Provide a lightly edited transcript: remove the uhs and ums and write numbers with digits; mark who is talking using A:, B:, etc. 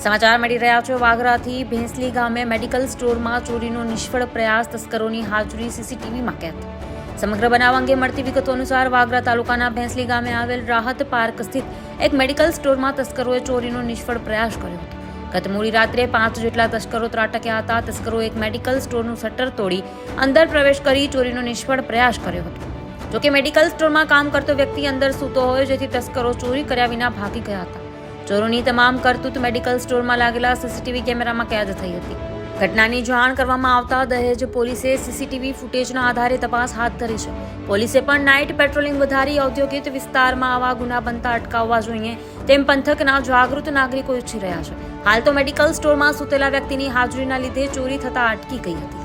A: સમાચાર મળી રહ્યા છે વાગરાથી ભેંસલી ગામે મેડિકલ સ્ટોરમાં ચોરીનો નિષ્ફળ પ્રયાસ, તસ્કરોની હાજરી સીસીટીવીમાં કેદ. સમગ્ર બનાવ અંગે મળતી વિગતો અનુસાર વાગરા તાલુકાના ભેંસલી ગામે આવેલ રાહત પાર્ક સ્થિત એક મેડિકલ સ્ટોરમાં તસ્કરોએ ચોરીનો નિષ્ફળ પ્રયાસ કર્યો હતો. ગત મોડી રાત્રે 5 જેટલા તસ્કરો ત્રાટક્યા હતા. તસ્કરોએ એક મેડિકલ સ્ટોરનું શટર તોડી અંદર પ્રવેશ કરી ચોરીનો નિષ્ફળ પ્રયાસ કર્યો હતો. જોકે મેડિકલ સ્ટોરમાં કામ કરતો વ્યક્તિ અંદર સૂતો હોય, જેથી તસ્કરો ચોરી કર્યા વિના ભાગી ગયા હતા. ચોરોની તમામ કરતૂત મેડિકલ સ્ટોરમાં લાગેલા સીસીટીવી કેમેરામાં કેદ થઈ હતી. ઘટનાની જાણ કરવામાં આવતા દહેજ પોલીસે સીસીટીવી ફૂટેજના આધારે તપાસ હાથ ધરી છે. પોલીસે પણ નાઇટ પેટ્રોલિંગ વધારી ઔદ્યોગિક વિસ્તારમાં આવા ગુના બનતા અટકાવવા જોઈએ તેમ પંથકના જાગૃત નાગરિકો ઈચ્છી રહ્યા છે. હાલ તો મેડિકલ સ્ટોરમાં સૂતેલા વ્યક્તિની હાજરીના લીધે ચોરી થતા અટકી ગઈ હતી.